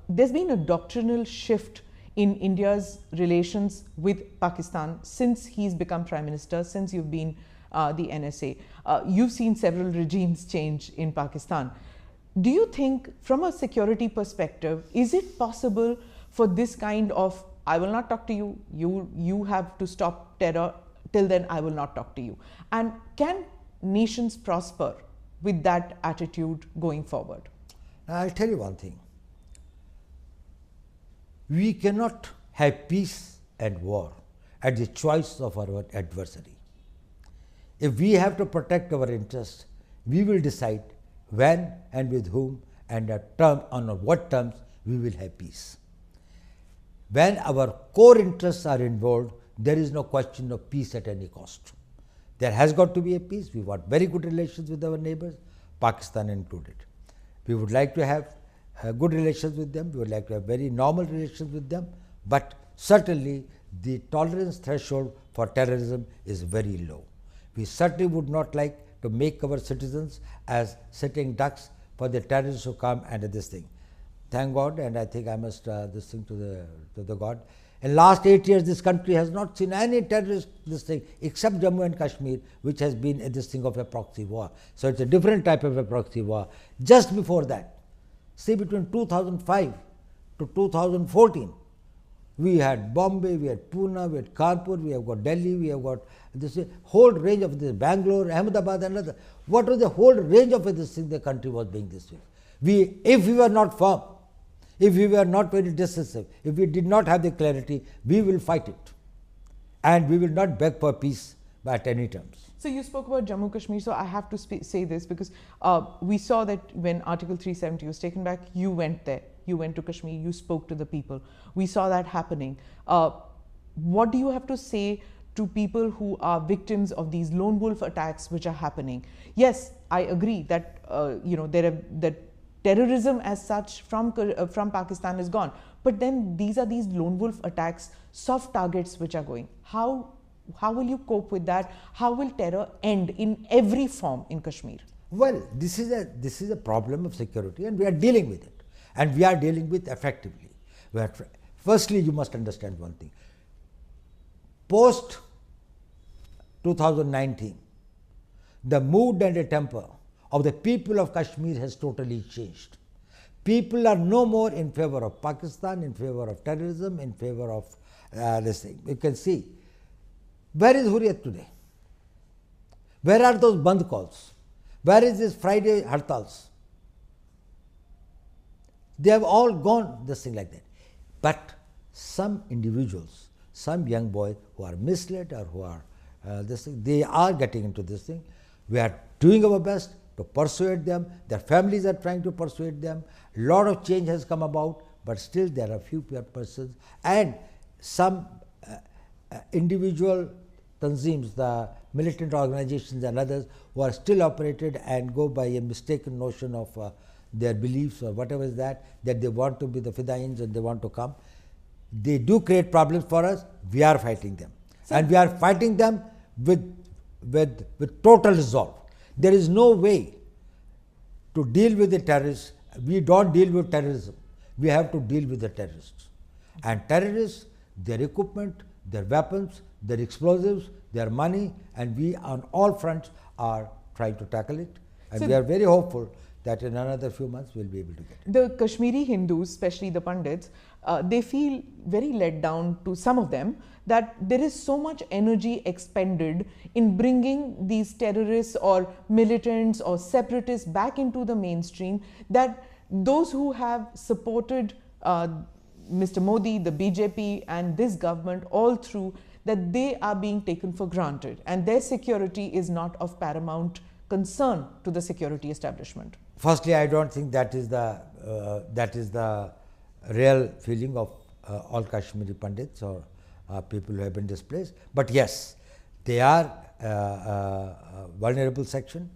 There's been a doctrinal shift in India's relations with Pakistan since he's become Prime Minister, since you've been the NSA. You've seen several regimes change in Pakistan. Do you think, from a security perspective, is it possible for this kind of, I will not talk to you, you have to stop terror, till then I will not talk to you? And can nations prosper with that attitude going forward? I'll tell you one thing. We cannot have peace and war at the choice of our adversary. If we have to protect our interests, we will decide when and with whom and on what terms we will have peace. When our core interests are involved, there is no question of peace at any cost. There has got to be a peace. We want very good relations with our neighbors, Pakistan included. We would like to have good relations with them. We would like to have very normal relations with them. But certainly the tolerance threshold for terrorism is very low. We certainly would not like to make our citizens as sitting ducks for the terrorists who come and this thing. Thank God, and I think I must this thing to the God. In last 8 years, this country has not seen any terrorist this thing except Jammu and Kashmir, which has been this thing of a proxy war. So it's a different type of a proxy war. Just before that, say between 2005 to 2014, we had Bombay, we had Pune, we had Kanpur, we have got Delhi, we have got this whole range of this, Bangalore, Ahmedabad and other. What was the whole range of this thing the country was being this way? If we were not firm, if we were not very decisive, if we did not have the clarity, we will fight it. And we will not beg for peace at any terms. So you spoke about Jammu Kashmir, so I have to say this because we saw that when Article 370 was taken back, you went there. You went to Kashmir, you spoke to the people. We saw that happening. What do you have to say to people who are victims of these lone wolf attacks which are happening? Yes, I agree that that terrorism as such from Pakistan is gone, but then these lone wolf attacks, soft targets which are going. How will you cope with that? How will terror end in every form in Kashmir? Well, this is a problem of security, and we are dealing with it, and we are dealing with effectively. Firstly, you must understand one thing. Post 2019, the mood and the temper of the people of Kashmir has totally changed. People are no more in favor of Pakistan, in favor of terrorism, in favor of this thing. You can see. Where is Hurriyat today? Where are those Bandh calls? Where is this Friday Hartals? They have all gone this thing like that. But some individuals, some young boys who are misled or who are this thing, they are getting into this thing. We are doing our best to persuade them. Their families are trying to persuade them. A lot of change has come about, but still there are few persons and some individual tanzeems, the militant organizations and others who are still operated and go by a mistaken notion of their beliefs or whatever is that they want to be the Fidains and they want to come. They do create problems for us. We are fighting them. So, and we are fighting them with total resolve. There is no way to deal with the terrorists. We don't deal with terrorism. We have to deal with the terrorists. And terrorists, their equipment, their weapons, their explosives, their money, and we on all fronts are trying to tackle it. And so we are very hopeful that in another few months we'll be able to get it. The Kashmiri Hindus, especially the Pandits, they feel very let down, to some of them, that there is so much energy expended in bringing these terrorists or militants or separatists back into the mainstream, that those who have supported Mr. Modi, the BJP and this government all through, that they are being taken for granted and their security is not of paramount concern to the security establishment. Firstly, I don't think that is the real feeling of all Kashmiri Pandits or people who have been displaced. But yes, they are a vulnerable section.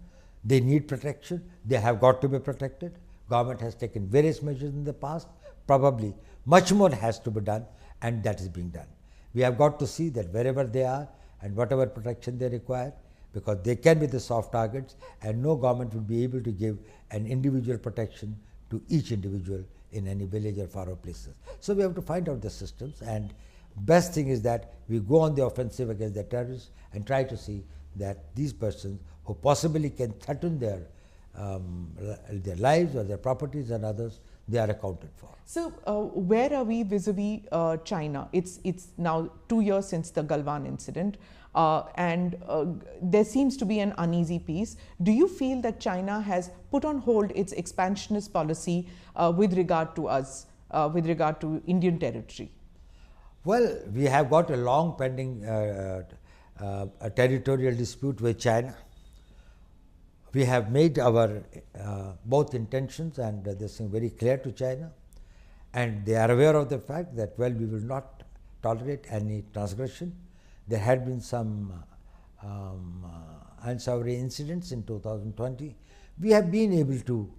They need protection. They have got to be protected. Government has taken various measures in the past. Probably much more has to be done, and that is being done. We have got to see that wherever they are and whatever protection they require, because they can be the soft targets, and no government will be able to give an individual protection to each individual in any village or far off places. So we have to find out the systems, and best thing is that we go on the offensive against the terrorists and try to see that these persons who possibly can threaten their lives or their properties and others, they are accounted for. So, where are we vis-a-vis China? It's now 2 years since the Galwan incident, and there seems to be an uneasy peace. Do you feel that China has put on hold its expansionist policy with regard to us, with regard to Indian territory? Well, we have got a long pending a territorial dispute with China. We have made our both intentions and this thing very clear to China, and they are aware of the fact that, well, we will not tolerate any transgression. There had been some unsavory incidents in 2020. We have been able to,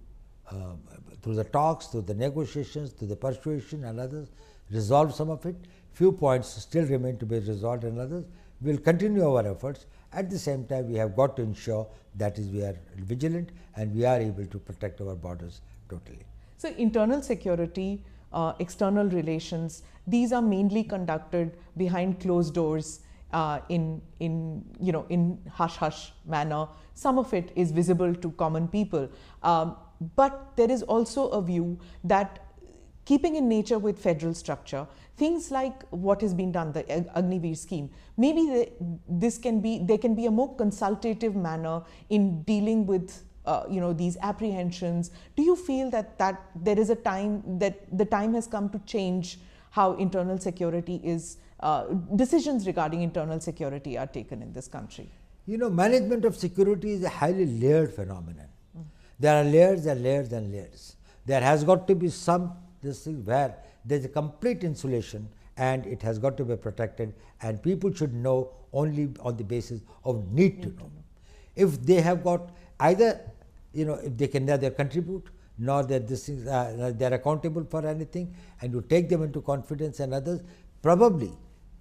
through the talks, through the negotiations, through the persuasion and others, resolve some of it. Few points still remain to be resolved, and others. We will continue our efforts. At the same time, we have got to ensure that is we are vigilant and we are able to protect our borders totally. So, internal security, external relations, these are mainly conducted behind closed doors, in hush hush manner. Some of it is visible to common people, but there is also a view that, keeping in nature with federal structure, things like what has been done, the Agniveer scheme, maybe there can be a more consultative manner in dealing with these apprehensions. Do you feel that there is a time that the time has come to change how internal security is, decisions regarding internal security are taken in this country? Management of security is a highly layered phenomenon. There are layers and layers and layers. There has got to be this thing where there is a complete insulation and it has got to be protected, and people should know only on the basis of need to know. If they have got either, if they can neither contribute nor that they are accountable for anything, and you take them into confidence and others, probably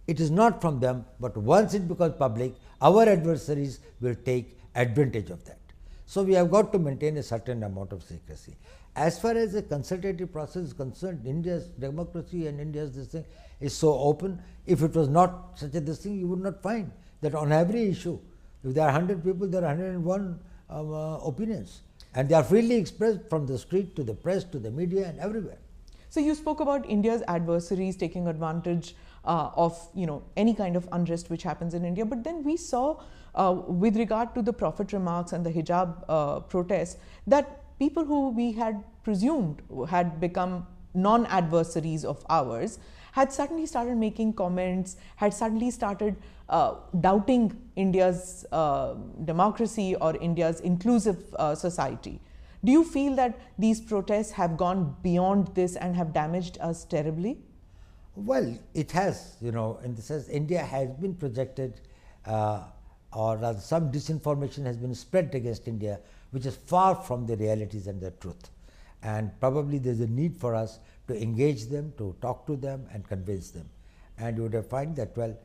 it is not from them, but once it becomes public, our adversaries will take advantage of that. So we have got to maintain a certain amount of secrecy. As far as the consultative process is concerned, India's democracy and India's this thing is so open. If it was not such a this thing, you would not find that on every issue, if there are 100 people, there are 101 opinions, and they are freely expressed from the street to the press to the media and everywhere. So you spoke about India's adversaries taking advantage of any kind of unrest which happens in India, but then we saw with regard to the Prophet remarks and the hijab protests that people who we had presumed had become non-adversaries of ours had suddenly started making comments, had suddenly started doubting India's democracy or India's inclusive society. Do you feel that these protests have gone beyond this and have damaged us terribly? Well, it has, in the sense India has been projected, or rather some disinformation has been spread against India, which is far from the realities and the truth. And probably there is a need for us to engage them, to talk to them and convince them. And you would have find that, well,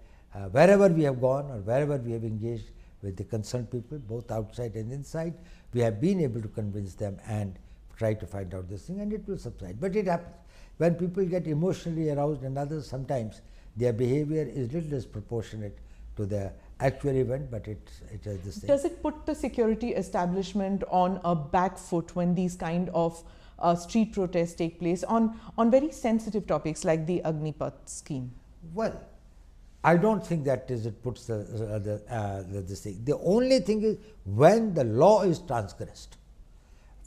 wherever we have gone or wherever we have engaged with the concerned people, both outside and inside, we have been able to convince them and try to find out this thing, and it will subside. But it happens. When people get emotionally aroused and others, sometimes their behavior is little disproportionate to the actual event, but it has this thing. Does it put the security establishment on a back foot when these kind of street protests take place on very sensitive topics like the Agnipath scheme? Well, I don't think that it puts this thing. The only thing is when the law is transgressed.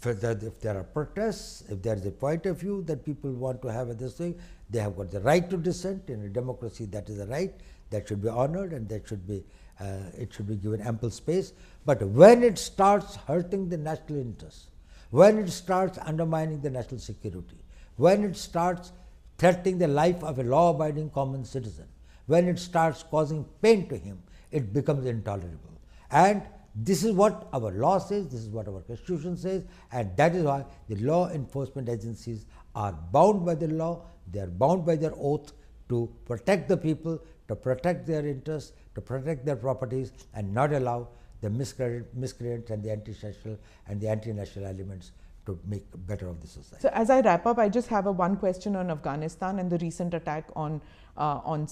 If there are protests, if there is a point of view that people want to have this thing, they have got the right to dissent. In a democracy, that is a right that should be honored, and that should be it should be given ample space. But when it starts hurting the national interests, when it starts undermining the national security, when it starts threatening the life of a law-abiding common citizen, when it starts causing pain to him, it becomes intolerable. And this is what our law says, this is what our constitution says, and that is why the law enforcement agencies are bound by the law, they are bound by their oath to protect the people, to protect their interests, to protect their properties, and not allow the miscreants and the anti-social and the anti-national elements to make better of the society. So as I wrap up, I just have one question on Afghanistan and the recent attack on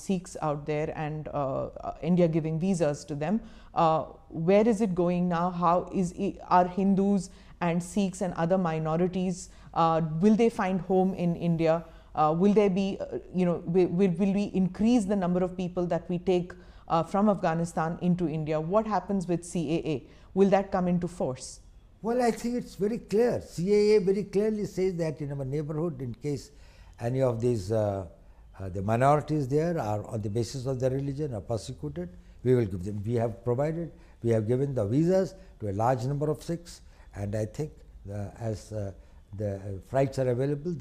Sikhs out there, and India giving visas to them. Where is it going now? Are Hindus and Sikhs and other minorities, will they find home in India? Will there be, will we increase the number of people that we take from Afghanistan into India? What happens with CAA? Will that come into force? Well, I think it's very clear. CAA very clearly says that in our neighborhood, in case any of these the minorities there are on the basis of their religion are persecuted, we will give them. We have given the visas to a large number of Sikhs, and I think as the flights are available,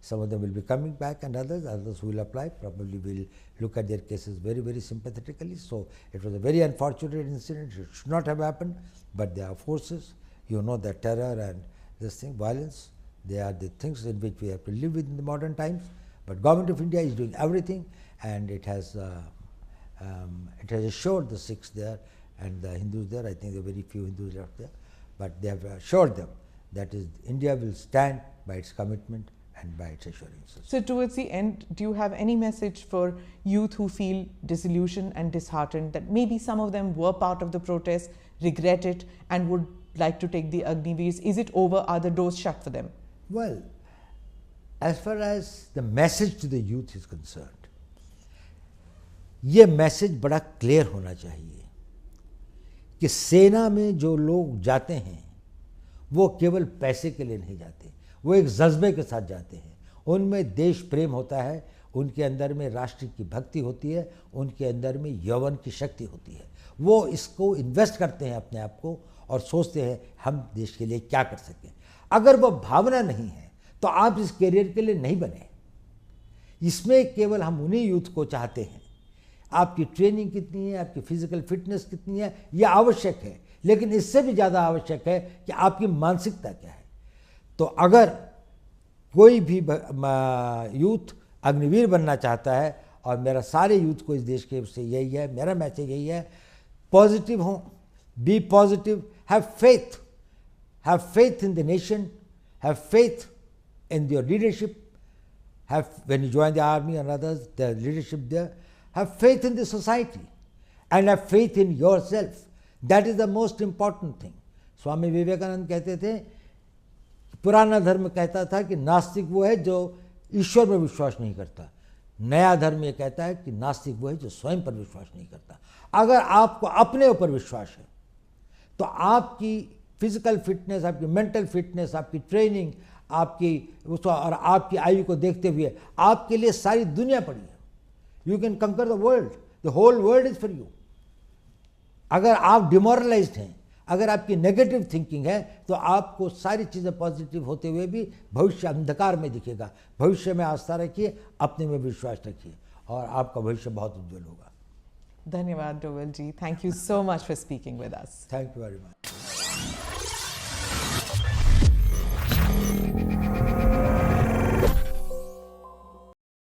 some of them will be coming back, and others who will apply probably will look at their cases very, very sympathetically. So it was a very unfortunate incident. It should not have happened, but there are forces. You know that terror and this thing, violence, they are the things in which we have to live with in the modern times. But Government of India is doing everything, and it has assured the Sikhs there and the Hindus there. I think there are very few Hindus left there, but they have assured them that India will stand by its commitment and by its assurances. So towards the end, do you have any message for youth who feel disillusioned and disheartened that maybe some of them were part of the protest, regret it, and would like to take the Agniveers? Is it over? Are the doors shut for them? Well, as far as the message to the youth is concerned, ये message बड़ा clear होना चाहिए कि सेना में जो लोग जाते हैं वो केवल पैसे के लिए नहीं जाते, वो एक जज्बे के साथ जाते हैं। उनमें देश प्रेम होता है, उनके अंदर में राष्ट्र की भक्ति होती है, उनके अंदर में यौवन की शक्ति होती है। वो इसको इन्वेस्ट करते हैं अपने आप को और सोचते हैं हम देश के लिए क्या कर सकें। अगर वो भावना नहीं है तो आप इस करियर के लिए नहीं बने। इसमें केवल हम उन्हीं यूथ को चाहते हैं। आपकी ट्रेनिंग कितनी है, आपकी फिजिकल फिटनेस कितनी है, यह आवश्यक है, लेकिन इससे भी ज़्यादा आवश्यक है कि आपकी मानसिकता क्या है। तो अगर कोई भी यूथ अग्निवीर बनना चाहता है, और मेरा सारे यूथ को इस देश के से यही है, मेरा मैसेज यही है, पॉजिटिव हों, be positive, have faith in the nation, have faith in your leadership, when you join the army and others, the leadership there, have faith in the society and have faith in yourself. That is the most important thing. Swami Vivekananda कहते थे, पुराना धर्म कहता था कि नास्तिक वो है जो ईश्वर में विश्वास नहीं करता, नया धर्म ये कहता है कि नास्तिक वो है जो स्वयं पर विश्वास नहीं करता। अगर आपको अपने ऊपर विश्वास है तो आपकी फिजिकल फिटनेस, आपकी मेंटल फिटनेस, आपकी ट्रेनिंग, आपकी और आपकी आयु को देखते हुए आपके लिए सारी दुनिया पड़ी है। You can conquer the world, the whole world is for you. अगर आप डिमोरलाइज्ड हैं, अगर आपकी नेगेटिव थिंकिंग है, तो आपको सारी चीज़ें पॉजिटिव होते हुए भी भविष्य अंधकार में दिखेगा। भविष्य में आस्था रखिए, अपने में विश्वास रखिए, और आपका भविष्य बहुत उज्जवल होगा। धन्यवाद Doval ji, thank you so much for speaking with us. Thank you very much.